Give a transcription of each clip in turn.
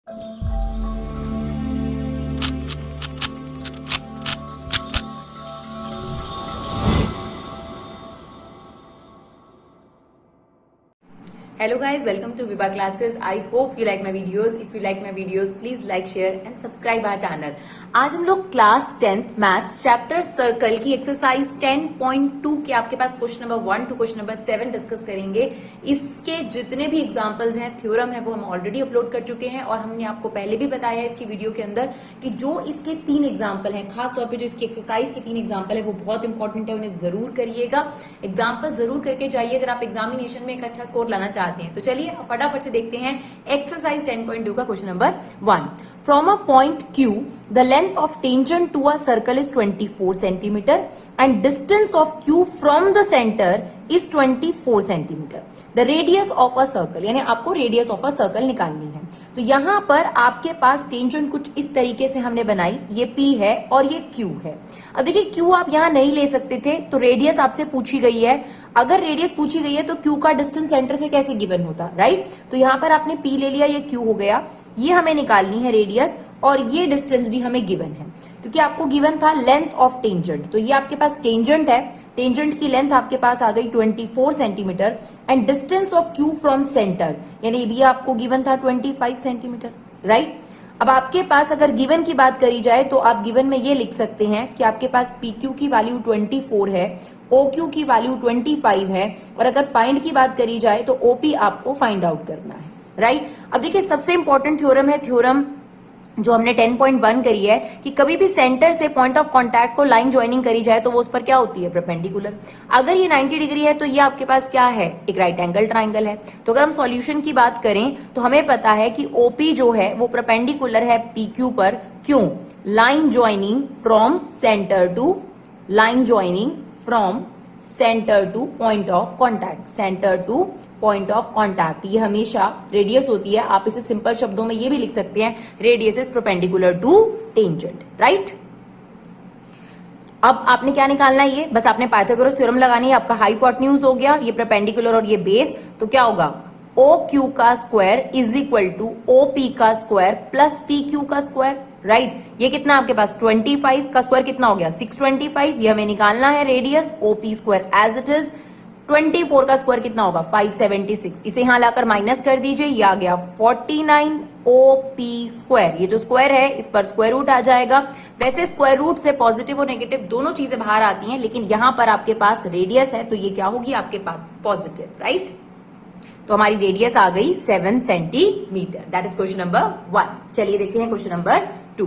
Hello guys, welcome to Viva Classes. I hope you like my videos. If you like my videos, please like, share and subscribe our channel. आज हम लोग class 10th maths chapter circle की exercise 10.2 के आपके पास question number 1 to question number 7 discuss करेंगे. इसके जितने भी एग्जांपल्स हैं, थ्योरम है, वो हम ऑलरेडी अपलोड कर चुके हैं और हमने आपको पहले भी बताया है इसकी वीडियो के अंदर कि जो इसके 3 एग्जाम्पल हैं, खासतौर पर जो इसकी एक्सरसाइज के 3 एग्जाम्पल है वो बहुत इंपॉर्टेंट है, उन्हें जरूर करिएगा. एग्जाम्पल जरूर करके जाइए अगर आप एग्जामिनेशन में एक अच्छा स्कोर लाना चाहते हैं. तो चलिए फटाफट से देखते हैं एक्सरसाइज 10.2 का question number 1. From a point Q, the length of tangent to a circle is 24 centimetres and distance of Q from the centre is 24 centimetres. The radius of a circle, यानी आपको रेडियस ऑफ अ सर्कल निकालनी है. तो यहां पर आपके पास tangent कुछ इस तरीके से हमने बनाई, ये P है और ये Q है. अब देखिए Q आप यहां नहीं ले सकते थे, तो रेडियस आपसे पूछी गई है. अगर रेडियस पूछी गई है तो Q का डिस्टेंस सेंटर से कैसे गिवन होता, राइट? तो यहां पर आपने P ले लिया, ये Q हो गया. ये हमें निकालनी है रेडियस और ये डिस्टेंस भी हमें गिवन है क्योंकि आपको गिवन था लेंथ ऑफ टेंजेंट. तो ये आपके पास टेंजेंट है, टेंजेंट की लेंथ आपके पास आ गई 24 centimetres and distance of Q from centre, यानी ये आपको गिवन था 25 सेंटीमीटर, राइट? अब आपके पास अगर गिवन की बात करी जाए तो आप गिवन में ये लिख सकते हैं कि आपके पास PQ की वैल्यू 24 है, OQ की वैल्यू 25 है और अगर फाइंड की बात करी जाए तो OP आपको फाइंड आउट करना है, राइट? अब देखिए सबसे इंपॉर्टेंट थ्योरम है, थ्योरम जो हमने 10.1 करी है कि कभी भी सेंटर से पॉइंट ऑफ कांटेक्ट को लाइन ज्वाइनिंग करी जाए तो वो उस पर क्या होती है, परपेंडिकुलर. अगर ये 90 डिग्री है तो ये आपके पास क्या है, एक राइट एंगल ट्राइंगल है. तो अगर हम सॉल्यूशन की बात करें तो हमें पता है कि OP जो है वो परपेंडिकुलर है PQ पर. क्यों? Line joining from centre to, line joining from centre to point of contact, centre to point of contact. ये हमेशा रेडियस होती है. आप इसे सिंपल शब्दों में ये भी लिख सकते हैं, radius is perpendicular to tangent, right? अब आपने क्या निकालना है, ये बस आपने पाइथागोरस थ्योरम लगानी है. आपका हाइपोटेन्यूज हो गया, ये परपेंडिकुलर और ये बेस. तो क्या होगा, OQ का square is equal to OP का स्क्वायर प्लस PQ का स्क्वायर, राइट? ये कितना आपके पास 25 का स्क्वायर कितना हो गया 625. ये हमें निकालना है radius, OP square as it is. 24 का स्क्वायर कितना होगा 576. इसे यहां लाकर माइनस कर दीजिए, ये आ गया 49 OP स्क्वायर. ये जो स्क्वायर है इस पर स्क्वायर रूट आ जाएगा. वैसे स्क्वायर रूट से पॉजिटिव और नेगेटिव दोनों चीजें बाहर आती हैं, लेकिन यहां पर आपके पास रेडियस है तो ये क्या होगी आपके पास पॉजिटिव, राइट? तो हमारी रेडियस आ गई 7 centimetre. That is question number 1. चलिए देखते हैं क्वेश्चन नंबर 2.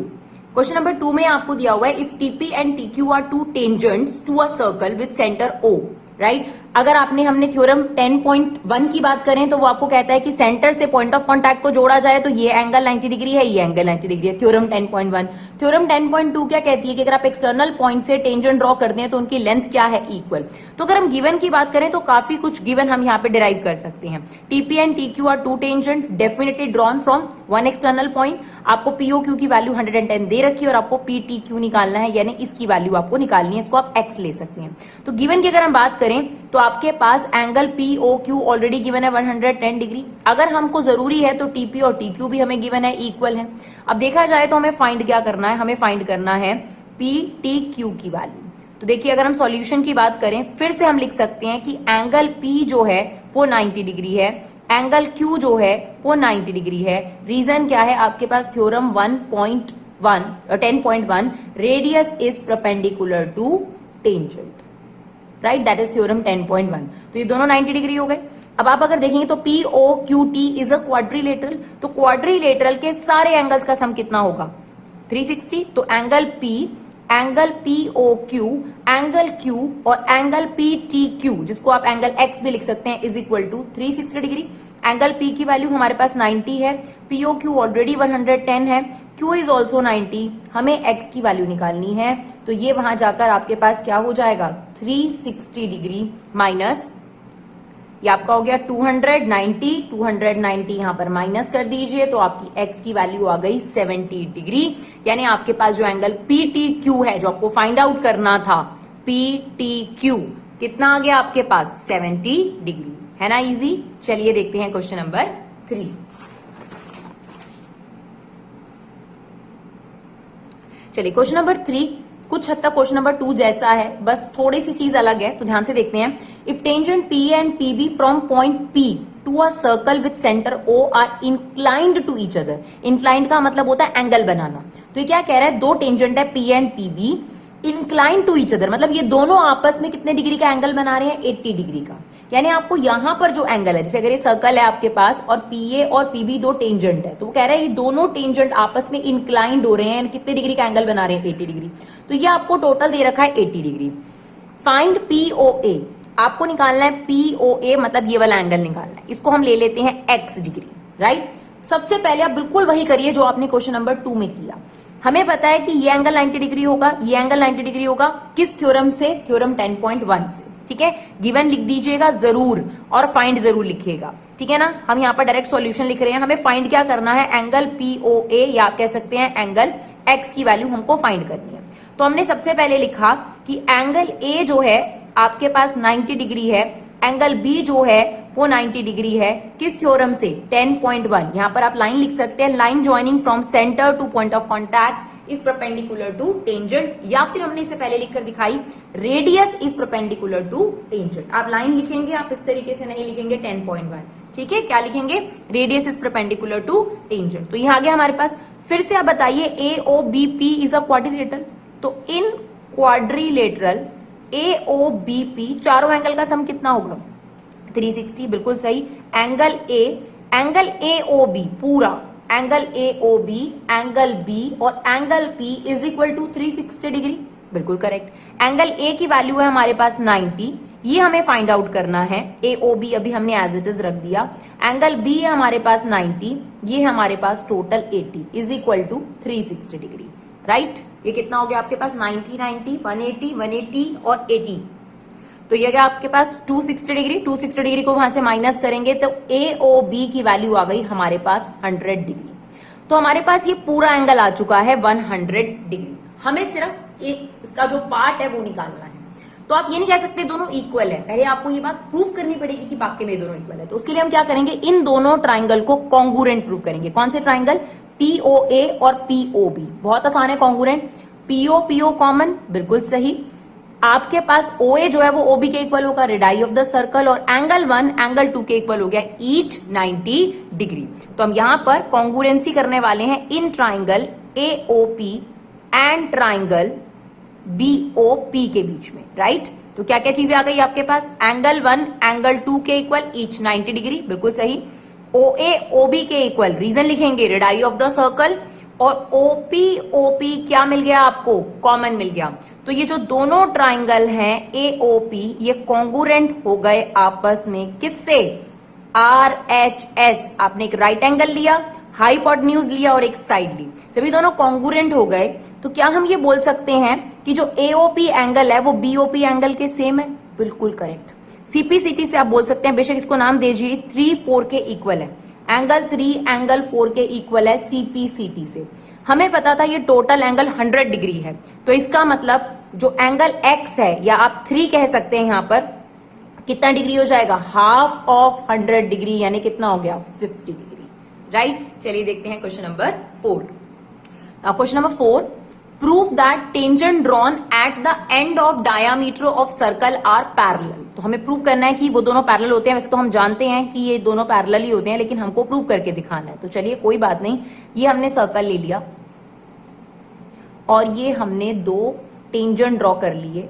क्वेश्चन नंबर 2 में आपको दिया हुआ है if TP and TQ are two tangents to a circle with centre O, right? अगर हमने थ्योरम 10.1 की बात करें तो वो आपको कहता है कि सेंटर से पॉइंट ऑफ कांटेक्ट को जोड़ा जाए तो ये एंगल 90 डिग्री है, ये एंगल 90 डिग्री है. थ्योरम 10.1. थ्योरम 10.2 क्या कहती है कि अगर आप एक्सटर्नल पॉइंट से टेंजेंट ड्रॉ कर दें तो उनकी लेंथ क्या है, इक्वल. तो अगर हम गिवन की बात करें तो काफी कुछ गिवन हम यहाँ पे डिराइव कर सकते हैं. TP and TQ are two tangent definitely drawn from one external point. आपको POQ की वैल्यू 110 दे रखी है और आपको PTQ निकालना है, यानी इसकी वैल्यू आपको निकालनी है. इसको आप X ले सकते हैं. तो गिवन की अगर हम बात करें तो आपके पास एंगल POQ ऑलरेडी गिवन है 110 डिग्री. अगर हमको जरूरी है तो TP और TQ भी हमें गिवन है, इक्वल है. अब देखा जाए तो हमें फाइंड क्या करना है, हमें फाइंड करना है PTQ की वैल्यू. तो देखिए अगर हम सॉल्यूशन की बात करें फिर से हम लिख सकते हैं कि एंगल P जो है वो 90 डिग्री है, एंगल Q जो है वो 90 डिग्री है. रीजन क्या है, आपके पास theorem 10.1 radius is perpendicular to tangent, right? That is theorem 10.1. तो ये दोनों 90 डिग्री हो गए. अब आप अगर देखेंगे तो POQT इज अ क्वाड्रिलेटरल. तो क्वाड्रिलेटरल के सारे एंगल्स का सम कितना होगा 360. तो angle P, angle POQ, angle Q और एंगल PTQ, जिसको आप एंगल X भी लिख सकते हैं, is equal to 360 degree. Angle P की वैल्यू हमारे पास 90 है, POQ ऑलरेडी 110 है, Q इज ऑल्सो 90. हमें X की वैल्यू निकालनी है तो ये वहां जाकर आपके पास क्या हो जाएगा 360 डिग्री माइनस ये आपका हो गया 290 यहां पर माइनस कर दीजिए तो आपकी x की वैल्यू आ गई 70 डिग्री. यानी आपके पास जो एंगल PTQ है जो आपको फाइंड आउट करना था, PTQ कितना आ गया आपके पास 70 डिग्री. है ना इजी. चलिए देखते हैं क्वेश्चन नंबर 3. चलिए क्वेश्चन नंबर 3 कुछ हद तक क्वेश्चन नंबर 2 जैसा है, बस थोड़ी सी चीज अलग है, तो ध्यान से देखते हैं। If tangent P and PB from point P to a circle with centre O are inclined to each other. Inclined का मतलब होता है एंगल बनाना। तो ये क्या कह रहा है, दो टेंजेंट है P and PB incline to each other, मतलब ये दोनों आपस में कितने डिग्री का एंगल बना रहे हैं, 80 डिग्री का। यानी आपको यहां पर जो एंगल है, जैसे अगर ये सर्कल है आपके पास और PA और PB दो टेंजेंट है, तो वो कह रहा है ये दोनों टेंजेंट आपस में इंक्लाइंड हो रहे हैं, कितने डिग्री का एंगल बना रहे हैं, 80 डिग्री। तो ये आपको टोटल दे रखा है 80 डिग्री। फाइंड POA, आपको निकालना है POA, मतलब ये वाला एंगल निकालना है। इसको हम ले लेते हैं x डिग्री, राइट। सबसे पहले आप बिल्कुल वही करिए जो आपने क्वेश्चन नंबर 2 में किया। हमें पता है कि ये एंगल 90 डिग्री होगा, ये एंगल 90 डिग्री होगा, किस थ्योरम से, थ्योरम 10.1 से, ठीक है। गिवन लिख दीजिएगा जरूर और फाइंड जरूर लिखिएगा, ठीक है ना। हम यहाँ पर डायरेक्ट सॉल्यूशन लिख रहे हैं, हमें फाइंड क्या करना है, एंगल POA या आप कह सकते हैं एंगल x की वैल्यू हमको फाइंड करनी है। तो हमने सबसे पहले लिखा कि एंगल A जो है आपके पास 90 डिग्री है, एंगल B जो है वो 90 डिग्री है, किस थ्योरम से, 10.1। यहां पर आप लाइन लिख सकते हैं, line joining from centre to point of contact is perpendicular to tangent, या फिर हमने इसे पहले लिखकर दिखाई, radius is perpendicular to tangent. आप लाइन लिखेंगे, आप इस तरीके से नहीं लिखेंगे 10.1, ठीक है। क्या लिखेंगे, radius is perpendicular to tangent. तो यहां आ गया हमारे पास। फिर से आप बताइए AOBP इज अ क्वाड्रिलेटरल, तो इन क्वाड्रिलेटरल AOBP चारों एंगल का सम कितना होगा, 360, बिल्कुल सही। एंगल AOB पूरा, एंगल AOB, एंगल B और angle P is equal to 360 degree, बिल्कुल करेक्ट। एंगल A की वैल्यू है हमारे पास 90, ये हमें फाइंड आउट करना है। AOB अभी हमने एज इट इज रख दिया। एंगल B है हमारे पास 90, ये है हमारे पास total 80 is equal to 360 degree, right. ये कितना हो गया आपके पास, 90 90, 180 180 और 80। तो ये गया आपके पास 260 डिग्री। 260 डिग्री को वहां से माइनस करेंगे तो AOB की वैल्यू आ गई हमारे पास 100 डिग्री। तो हमारे पास ये पूरा एंगल आ चुका है 100 डिग्री। हमें सिर्फ एक इसका जो पार्ट है वो निकालना है। तो आप ये नहीं कह सकते दोनों इक्वल है, पहले आपको ये बात प्रूव करनी पड़ेगी कि वाकई में दोनों इक्वल है। तो उसके लिए हम क्या करेंगे, इन दोनों ट्राइंगल को कॉन्गुरेंट प्रूव करेंगे। कौन से ट्राइंगल, POA और POB, बहुत आसान है कॉन्गुरेंट। PO कॉमन, बिल्कुल सही। आपके पास OA जो है वो OB के इक्वल होगा, रेडाई ऑफ द सर्कल, और एंगल 1 एंगल 2 के इक्वल हो गया, ईच 90 डिग्री। तो हम यहां पर कॉन्गुरेंसी करने वाले हैं in triangle AOP and triangle BOP के बीच में, राइट। तो क्या क्या चीजें आ गई आपके पास, एंगल 1 एंगल 2 के इक्वल, ईच 90 डिग्री, बिल्कुल सही। OA OB के इक्वल, रीजन लिखेंगे, रेडाई ऑफ द सर्कल, और OP क्या मिल गया आपको, कॉमन मिल गया। तो ये जो दोनों ट्राइंगल हैं AOP, ये कॉन्गुरेंट हो गए आपस में, किससे, RHS। आपने एक राइट एंगल लिया, हाइपोटेन्यूज लिया और एक साइड ली। जब ये दोनों कॉन्गुरेंट हो गए तो क्या हम ये बोल सकते हैं कि जो AOP एंगल है वो BOP एंगल के सेम है, बिल्कुल करेक्ट। CPCT से आप बोल सकते हैं, बेशक इसको नाम दीजिए, 3-4 के इक्वल है। एंगल 3 एंगल 4 के इक्वल है CPCT से। हमें पता था ये टोटल एंगल 100 डिग्री है, तो इसका मतलब जो एंगल X है, या आप 3 कह सकते हैं यहां पर, कितना डिग्री हो जाएगा, हाफ ऑफ 100 डिग्री, यानी कितना हो गया, 50 डिग्री, राइट। चलिए देखते हैं question number 4। Question number 4, proof that tangent drawn at the end of diameter of circle are parallel. तो हमें प्रूफ करना है कि वो दोनों पैरेलल होते हैं। वैसे तो हम जानते हैं कि ये दोनों पैरेलल ही होते हैं, लेकिन हमको प्रूफ करके दिखाना है। तो चलिए कोई बात नहीं, ये हमने सर्कल ले लिया और ये हमने दो टेंजेंट ड्रॉ कर लिए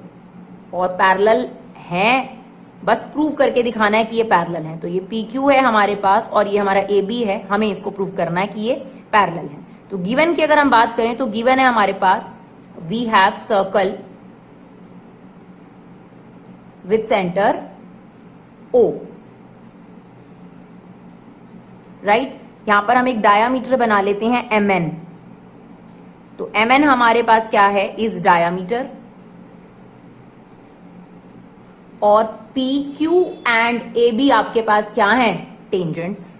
और पैरेलल हैं, बस प्रूफ करके दिखाना है कि ये पैरेलल है। तो ये PQ है हमारे पास और ये हमारा AB है, हमें इसको प्रूफ करना है कि ये पैरेलल है। तो गिवन की अगर हम बात करें तो गिवन है हमारे पास, we have circle with centre O, right. यहां पर हम एक डायामीटर बना लेते हैं MN। तो MN हमारे पास क्या है, इज डायामीटर, और PQ एंड AB आपके पास क्या है, टेंजेंट्स।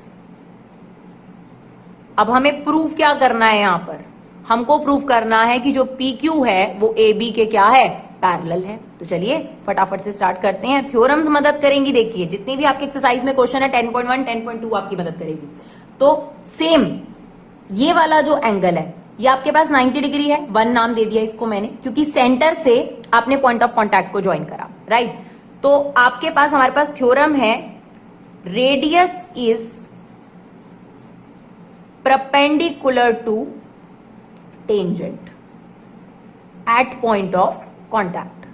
अब हमें प्रूफ क्या करना है, यहां पर हमको प्रूफ करना है कि जो PQ है वो AB के क्या है, पैरेलल है। तो चलिए फटाफट से स्टार्ट करते हैं। थ्योरम्स मदद करेंगी, देखिए जितनी भी आपके एक्सरसाइज में क्वेश्चन है 10.1 10.2 आपकी मदद करेगी। तो सेम ये वाला जो एंगल है ये आपके पास 90 डिग्री है, 1 नाम दे दिया इसको मैंने, क्योंकि सेंटर से आपने पॉइंट ऑफ कॉन्टैक्ट को ज्वाइन करा, राइट। तो आपके पास हमारे पास थ्योरम है radius is perpendicular to tangent at point of contact.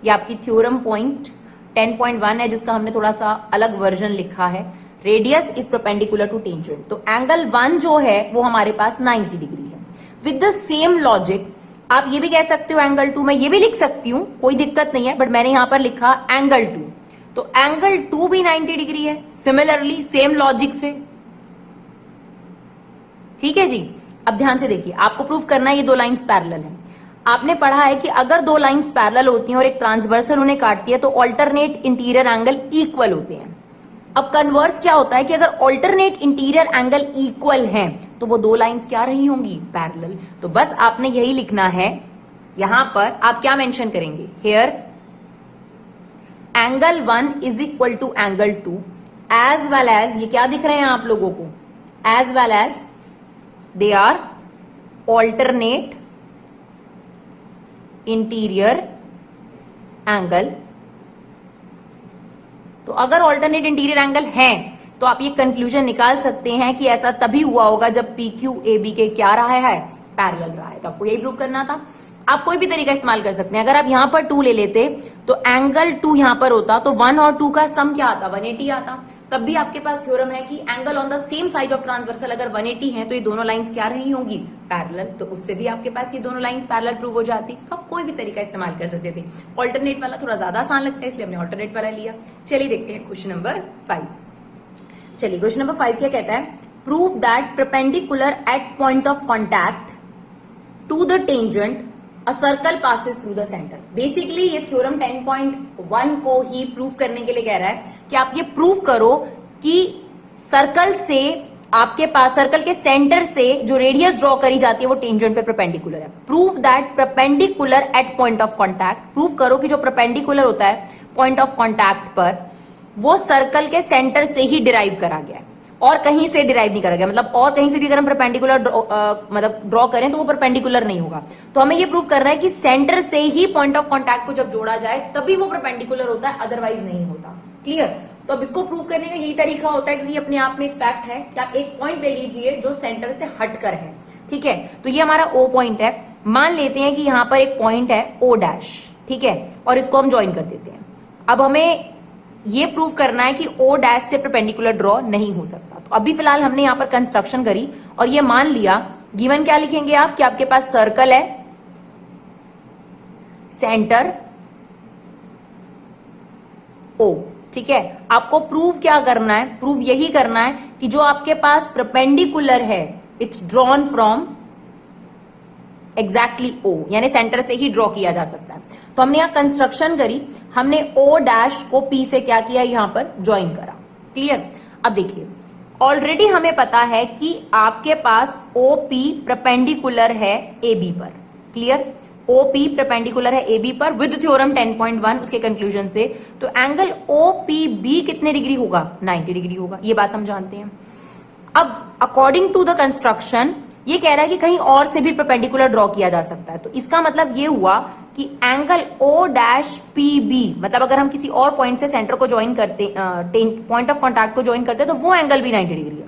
ये आपकी थ्योरम पॉइंट 10.1 है, जिसका हमने थोड़ा सा अलग वर्जन लिखा है। Radius is perpendicular to tangent, तो एंगल 1 जो है वो हमारे पास 90 डिग्री है। विद द सेम लॉजिक आप ये भी कह सकते हो एंगल 2, मैं ये भी लिख सकती हूं, कोई दिक्कत नहीं है, बट मैंने यहां पर लिखा एंगल 2, तो एंगल 2 भी 90 डिग्री है। सिमिलरली सेम लॉजिक से, ठीक है जी। अब ध्यान से देखिए, आपको प्रूफ करना है ये दो लाइंस पैरेलल हैं। आपने पढ़ा है कि अगर दो लाइंस पैरेलल होती हैं और एक ट्रांसवर्सल उन्हें काटती है तो ऑल्टरनेट इंटीरियर एंगल इक्वल होते हैं। अब कन्वर्स क्या होता है कि अगर ऑल्टरनेट इंटीरियर एंगल इक्वल हैं तो वो दो लाइंस क्या रही होंगी, पैरेलल। तो बस आपने यही लिखना है, यहां पर आप क्या मेंशन करेंगे, here angle 1 is equal to angle 2 as well as, ये क्या दिख रहे हैं आप लोगों को, as well as they are alternate interior angle. तो अगर ऑल्टरनेट इंटीरियर एंगल है तो आप ये कंक्लूजन निकाल सकते हैं कि ऐसा तभी हुआ होगा जब पी क्यू ए बी के क्या रहा है, पैरेलल रहा है। तो आपको यही प्रूव करना था। आप कोई भी तरीका इस्तेमाल कर सकते हैं। अगर आप यहां पर 2 ले लेते तो एंगल 2 यहां पर होता तो 1 और 2 का सम क्या आता, 180 आता। तब भी आपके पास थ्योरम है कि angle on the same side of transversal अगर 180 है तो ये दोनों लाइंस क्या रही होंगी, पैरेलल। तो उससे भी आपके पास ये दोनों लाइंस पैरेलल प्रूव हो जाती। तो आप कोई भी तरीका इस्तेमाल कर सकते थे। ऑल्टरनेट वाला थोड़ा ज्यादा आसान लगता है, इसलिए हमने ऑल्टरनेट वाला लिया। चलिए देखते हैं क्वेश्चन नंबर 5। चलिए क्वेश्चन नंबर 5 क्या कहता है, prove that perpendicular at point of contact to the tangent a circle passes through the centre. Basically ये थ्योरम 10.1 को ही प्रूव करने के लिए कह रहा है कि आप ये प्रूव करो कि सर्कल से आपके पास, सर्कल के सेंटर से जो रेडियस ड्रॉ करी जाती है वो टेंजेंट पे परपेंडिकुलर है। Prove that perpendicular at point of contact, prove करो कि जो परपेंडिकुलर होता है पॉइंट ऑफ कॉन्टैक्ट पर वो सर्कल के सेंटर से ही डिराइव करा गया है और कहीं से डिराइव नहीं करा गया। मतलब और कहीं से भी अगर हम परपेंडिकुलर मतलब ड्रॉ करें तो वो परपेंडिकुलर नहीं होगा। तो हमें ये प्रूव करना है कि सेंटर से ही पॉइंट ऑफ कॉन्टैक्ट को जब जोड़ा जाए तभी वो परपेंडिकुलर होता है, अदरवाइज नहीं होता। क्लियर। तो अब इसको प्रूव करने का यही तरीका होता है, क्योंकि अपने आप में एक फैक्ट है कि आप एक पॉइंट ले लीजिए जो सेंटर से हटकर है। ठीक है, तो ये हमारा ओ पॉइंट है। मान लेते हैं कि यहां पर एक पॉइंट है ओ डैश, ठीक है, और इसको हम ज्वाइन कर देते हैं। अब हमें ये प्रूव करना है कि ओ डैश से परपेंडिकुलर ड्रॉ नहीं हो सकता। तो अभी फिलहाल हमने यहां पर कंस्ट्रक्शन करी और ये मान लिया, गिवन क्या लिखेंगे आप कि आपके पास सर्कल है, सेंटर ओ, ठीक है। आपको प्रूव क्या करना है, प्रूव यही करना है कि जो आपके पास परपेंडिकुलर है इट्स ड्रॉन फ्रॉम एग्जैक्टली ओ, यानी सेंटर से ही ड्रॉ किया जा सकता है। तो हमने यहां कंस्ट्रक्शन करी, हमने ओ डैश को पी से क्या किया, यहां पर ज्वाइन करा। क्लियर। अब देखिए ऑलरेडी हमें पता है कि आपके पास ओ पी परपेंडिकुलर है ए बी पर। क्लियर, ओ पी परपेंडिकुलर है ए बी पर विद थ्योरम 10.1 उसके कंक्लूजन से। तो एंगल ओ पी बी कितने डिग्री होगा, 90 डिग्री होगा। ये बात हम जानते हैं। अब अकॉर्डिंग टू द कंस्ट्रक्शन ये कह रहा है कि कहीं और से भी परपेंडिकुलर ड्रॉ किया जा सकता है। तो इसका मतलब ये हुआ कि angle O dash P B, मतलब अगर हम किसी और पॉइंट से सेंटर को ज्वाइन करते, पॉइंट ऑफ कॉन्टैक्ट को ज्वाइन करते हैं तो वो एंगल भी 90 डिग्री है।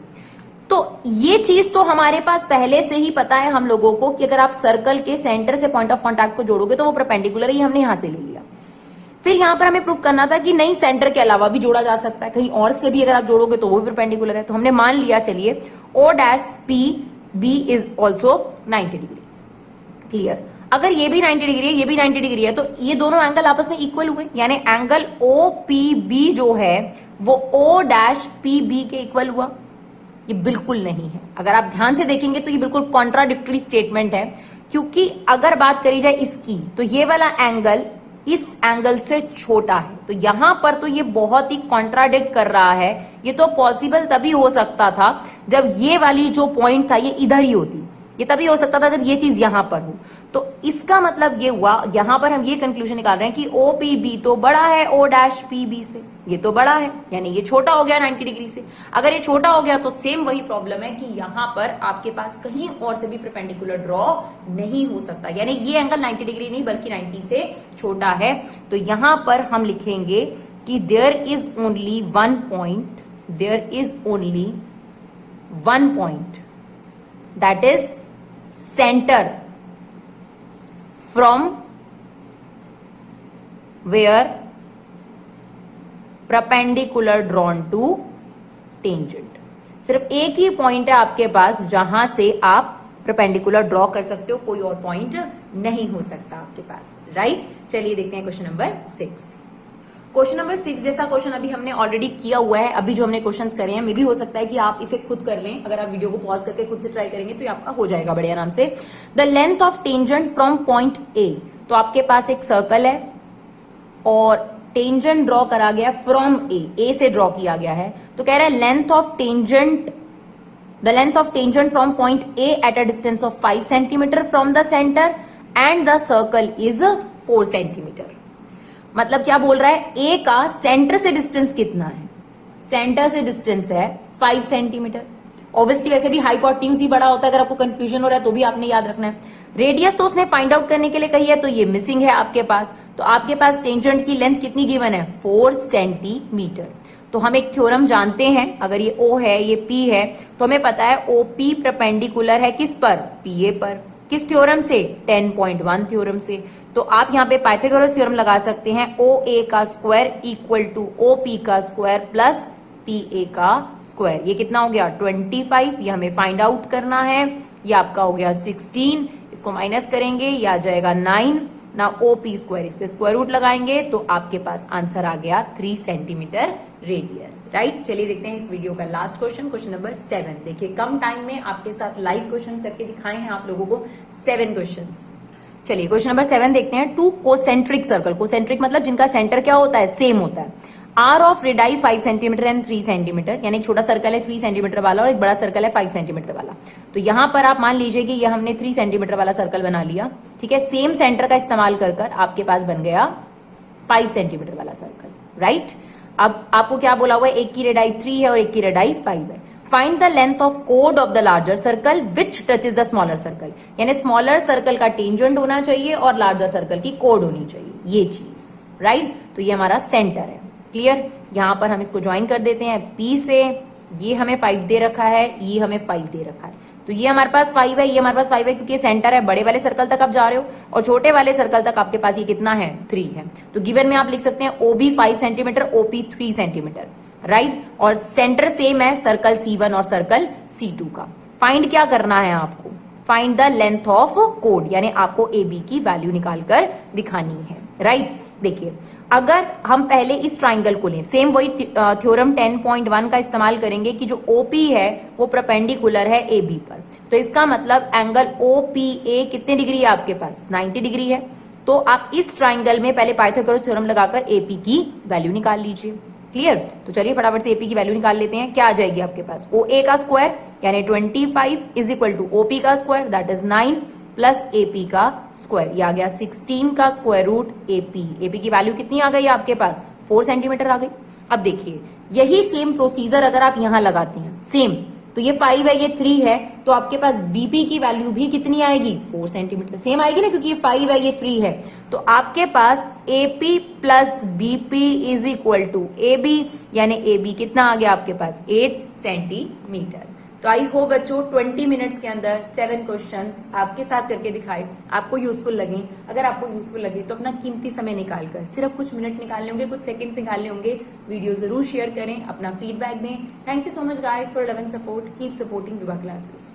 तो ये चीज तो हमारे पास पहले से ही पता है हम लोगों को कि अगर आप सर्कल के सेंटर से पॉइंट ऑफ कॉन्टैक्ट को जोड़ोगे तो वो परपेंडिकुलर ही, हमने यहां से ले लिया। फिर यहां पर हमें प्रूफ करना था कि नहीं, सेंटर के अलावा भी जोड़ा जा सकता है, कहीं और से भी अगर आप जोड़ोगे तो वो भी परपेंडिकुलर है। तो हमने मान लिया, चलिए O dash P B is also 90 degree. Clear. अगर ये भी 90 डिग्री है, ये भी 90 डिग्री है, तो ये दोनों एंगल आपस में इक्वल हुए, यानी एंगल ओ पी बी जो है वो ओ डैश पी बी के इक्वल हुआ। ये बिल्कुल नहीं है। अगर आप ध्यान से देखेंगे तो ये बिल्कुल कॉन्ट्राडिक्टरी स्टेटमेंट है, क्योंकि अगर बात करी जाए इसकी तो ये वाला एंगल इस एंगल से छोटा है। तो यहां पर तो ये बहुत ही कॉन्ट्राडिक्ट कर रहा है। ये तो पॉसिबल तभी हो सकता था जब ये वाली जो पॉइंट था ये इधर ही होती, ये तभी हो सकता था जब ये चीज यहां पर हो। तो इसका मतलब ये हुआ, यहां पर हम ये कंक्लूजन निकाल रहे हैं कि OPB तो बड़ा है O''PB से, ये तो बड़ा है, यानी ये छोटा हो गया 90 डिग्री से। अगर ये छोटा हो गया तो सेम वही प्रॉब्लम है कि यहां पर आपके पास कहीं और से भी परपेंडिकुलर ड्रॉ नहीं हो सकता, यानी ये एंगल 90 डिग्री नहीं बल्कि 90 से छोटा है। तो यहां पर हम लिखेंगे कि there is only one point, there is only one point that is centre from where perpendicular drawn to tangent। सिर्फ एक ही पॉइंट है आपके पास जहां से आप परपेंडिकुलर ड्रॉ कर सकते हो, कोई और पॉइंट नहीं हो सकता आपके पास, राइट। चलिए देखते हैं क्वेश्चन नंबर 6। क्वेश्चन नंबर 6 जैसा क्वेश्चन अभी हमने ऑलरेडी किया हुआ है, अभी जो हमने क्वेश्चंस करे हैं, मे भी हो सकता है कि आप इसे खुद कर लें। अगर आप वीडियो को पॉज करके खुद से ट्राई करेंगे तो ये आपका हो जाएगा बढ़िया नाम से। The length of tangent from point A, तो आपके पास एक सर्कल है और टेंजेंट ड्रॉ करा गया फ्रॉम ए से ड्रॉ किया गया है। तो कह रहा है length of tangent, the length of tangent from point A at a distance of 5 centimetre from the centre and the circle is 4 centimetre. मतलब क्या बोल रहा है, ए का सेंटर से डिस्टेंस कितना है, सेंटर से डिस्टेंस है 5 सेंटीमीटर। ऑब्वियसली वैसे भी हाइपोटेन्यूज ही बड़ा होता है, अगर आपको कंफ्यूजन हो रहा है तो भी आपने याद रखना है। रेडियस तो उसने फाइंड आउट करने के लिए कही है, तो ये मिसिंग है आपके पास। तो आपके पास टेंजेंट की लेंथ कितनी गिवन है, 4 सेंटीमीटर। तो हम एक थ्योरम जानते हैं, अगर ये O है ये P है, तो हमें पता है OP परपेंडिकुलर है किस पर, PA पर। किस थ्योरम से, 10.1 थ्योरम से। तो आप यहाँ पे पाइथागोरस थ्योरम लगा सकते हैं, OA का स्क्वायर इक्वल टू OP का स्क्वायर प्लस PA का स्क्वायर। ये कितना हो गया 25, ये हमें फाइंड आउट करना है। ये आपका हो गया 16, इसको माइनस करेंगे ये आ जाएगा 9 ना OP स्क्वायर, इस पे स्क्वायर रूट लगाएंगे तो आपके पास आंसर आ गया 3 सेंटीमीटर रेडियस, राइट। चलिए देखते हैं इस वीडियो का लास्ट क्वेश्चन, क्वेश्चन नंबर 7। देखिए कम टाइम में आपके साथ लाइव क्वेश्चंस करके दिखाए हैं आप लोगों को 7 क्वेश्चंस। चलिए क्वेश्चन नंबर 7 देखते हैं। 2 कोसेंट्रिक सर्कल, कोसेंट्रिक मतलब जिनका सेंटर क्या होता है, सेम होता है। Are of radii 5 centimetre and 3 centimetre, यानी एक छोटा सर्कल है 3 सेंटीमीटर वाला और एक बड़ा सर्कल है 5 सेंटीमीटर वाला। तो यहां पर आप मान लीजिए कि ये हमने 3 सेंटीमीटर वाला सर्कल बना लिया, ठीक है। सेम सेंटर का इस्तेमाल कर कर आपके पास बन गया 5 सेंटीमीटर वाला सर्कल, राइट। अब आपको क्या बोला हुआ है, एक की रेडाई 3 है और एक की रेडाई 5 है। Find the length of code of the larger circle which touches the smaller circle, यानी स्मॉलर सर्कल का टेंजेंट होना चाहिए और लार्जर सर्कल की कोड होनी चाहिए, ये चीज, राइट। तो ये हमारा सेंटर है, क्लियर। यहां पर हम इसको ज्वाइन कर देते हैं P से, ये हमें 5 दे रखा है, ये हमें 5 दे रखा है। तो ये हमारे पास 5 है, ये हमारे पास 5 है क्योंकि ये सेंटर है। बड़े वाले सर्कल तक आप जा रहे हो और छोटे वाले सर्कल तक आपके पास ये कितना है, 3 है। तो गिवन में आप लिख सकते हैं OB 5 centimetre, OP 3 centimetre, right. और सेंटर सेम है सर्कल C1 और सर्कल C2 का। फाइंड क्या करना है आपको, find the length of code, यानी आपको AB की वैल्यू निकालकर दिखानी है, राइट। देखिए अगर हम पहले इस ट्राइंगल को लें, सेम वही थ्योरम 10.1 का इस्तेमाल करेंगे कि जो OP है वो परपेंडिकुलर है AB पर। तो इसका मतलब एंगल OPA कितने डिग्री है आपके पास, 90 डिग्री है। तो आप इस ट्राइंगल में पहले पाइथागोरस थ्योरम लगाकर AP की वैल्यू निकाल लीजिए, क्लियर। तो चलिए फटाफट से AP की वैल्यू निकाल लेते हैं। क्या आ जाएगी आपके पास, OA का स्क्वायर यानी 25 इज इक्वल टू OP का square that is 9 plus AP का स्क्वायर, ये आ गया 16 का स्क्वायर रूट AP की वैल्यू कितनी आ गई आपके पास, 4 सेंटीमीटर आ गई। अब देखिए यही सेम प्रोसीजर अगर आप यहां लगाते हैं, सेम, तो ये 5 है ये 3 है, तो आपके पास BP की वैल्यू भी कितनी आएगी, 4 सेंटीमीटर, सेम आएगी ना, क्योंकि ये 5 है ये 3 है। तो आपके पास AP plus BP is equal to AB, यानी AB कितना आ गया आपके पास, 8 सेंटीमीटर। तो आई होप बच्चों 20 मिनट्स के अंदर 7 क्वेश्चंस आपके साथ करके दिखाए, आपको यूजफुल लगे। अगर आपको यूजफुल लगे तो अपना कीमती समय निकाल कर, सिर्फ कुछ मिनट निकालने होंगे, कुछ सेकंड्स निकालने होंगे, वीडियो जरूर शेयर करें, अपना फीडबैक दें। Thank you so much guys for love and support, keep supporting Vibha classes.